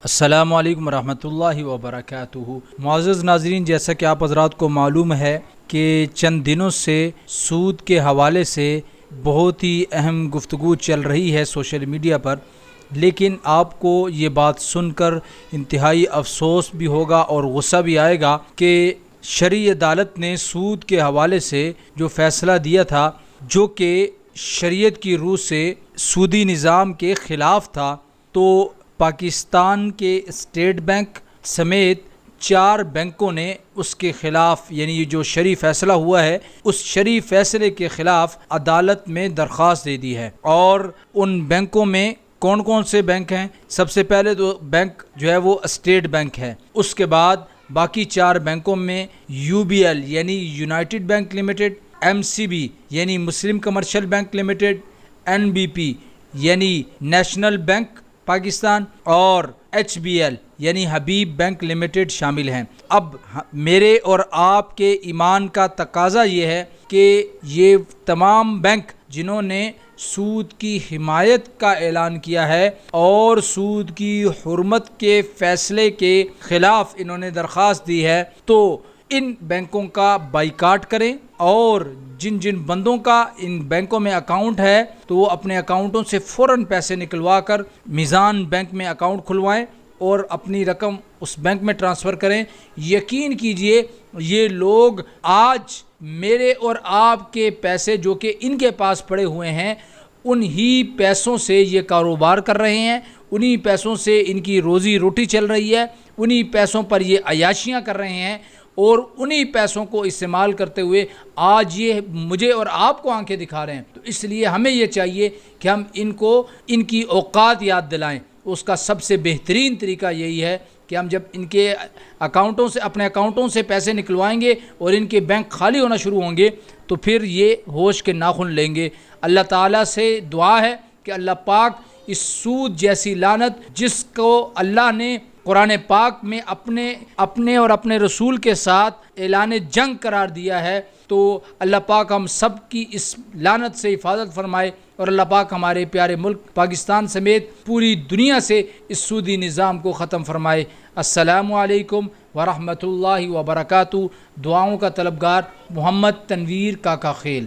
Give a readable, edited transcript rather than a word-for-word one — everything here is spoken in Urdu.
السلام علیکم ورحمۃ اللہ وبرکاتہ۔ معزز ناظرین، جیسا کہ آپ حضرات کو معلوم ہے کہ چند دنوں سے سود کے حوالے سے بہت ہی اہم گفتگو چل رہی ہے سوشل میڈیا پر، لیکن آپ کو یہ بات سن کر انتہائی افسوس بھی ہوگا اور غصہ بھی آئے گا کہ شرعی عدالت نے سود کے حوالے سے جو فیصلہ دیا تھا، جو کہ شریعت کی روح سے سودی نظام کے خلاف تھا، تو پاکستان کے اسٹیٹ بینک سمیت 4 بینکوں نے اس کے خلاف، یعنی یہ جو شرعی فیصلہ ہوا ہے، اس شرعی فیصلے کے خلاف عدالت میں درخواست دے دی ہے۔ اور ان بینکوں میں کون کون سے بینک ہیں؟ سب سے پہلے تو بینک جو ہے وہ اسٹیٹ بینک ہے، اس کے بعد باقی 4 بینکوں میں UBL یعنی یونائٹڈ بینک لمیٹڈ، MCB یعنی مسلم کمرشل بینک لمیٹڈ، NBP یعنی نیشنل بینک پاکستان، اور HBL یعنی حبیب بینک لمیٹڈ شامل ہیں۔ اب میرے اور آپ کے ایمان کا تقاضا یہ ہے کہ یہ تمام بینک جنہوں نے سود کی حمایت کا اعلان کیا ہے اور سود کی حرمت کے فیصلے کے خلاف انہوں نے درخواست دی ہے، تو ان بینکوں کا بائیکاٹ کریں، اور جن جن بندوں کا ان بینکوں میں اکاؤنٹ ہے تو وہ اپنے اکاؤنٹوں سے فوراً پیسے نکلوا کر میزان بینک میں اکاؤنٹ کھلوائیں اور اپنی رقم اس بینک میں ٹرانسفر کریں۔ یقین کیجئے یہ لوگ آج میرے اور آپ کے پیسے جو کہ ان کے پاس پڑے ہوئے ہیں، انہی پیسوں سے یہ کاروبار کر رہے ہیں، انہی پیسوں سے ان کی روزی روٹی چل رہی ہے، انہی پیسوں پر یہ عیاشیاں کر رہے ہیں، اور انہی پیسوں کو استعمال کرتے ہوئے آج یہ مجھے اور آپ کو آنکھیں دکھا رہے ہیں۔ تو اس لیے ہمیں یہ چاہیے کہ ہم ان کو ان کی اوقات یاد دلائیں۔ اس کا سب سے بہترین طریقہ یہی ہے کہ ہم جب ان کے اکاؤنٹوں سے، اپنے اکاؤنٹوں سے پیسے نکلوائیں گے اور ان کے بینک خالی ہونا شروع ہوں گے، تو پھر یہ ہوش کے ناخن لیں گے۔ اللہ تعالیٰ سے دعا ہے کہ اللہ پاک اس سود جیسی لعنت، جس کو اللہ نے قرآن پاک میں اپنے اور اپنے رسول کے ساتھ اعلان جنگ قرار دیا ہے، تو اللہ پاک ہم سب کی اس لعنت سے حفاظت فرمائے، اور اللہ پاک ہمارے پیارے ملک پاکستان سمیت پوری دنیا سے اس سودی نظام کو ختم فرمائے۔ السلام علیکم ورحمۃ اللہ وبرکاتہ۔ دعاؤں کا طلبگار محمد تنویر کاکا خیل۔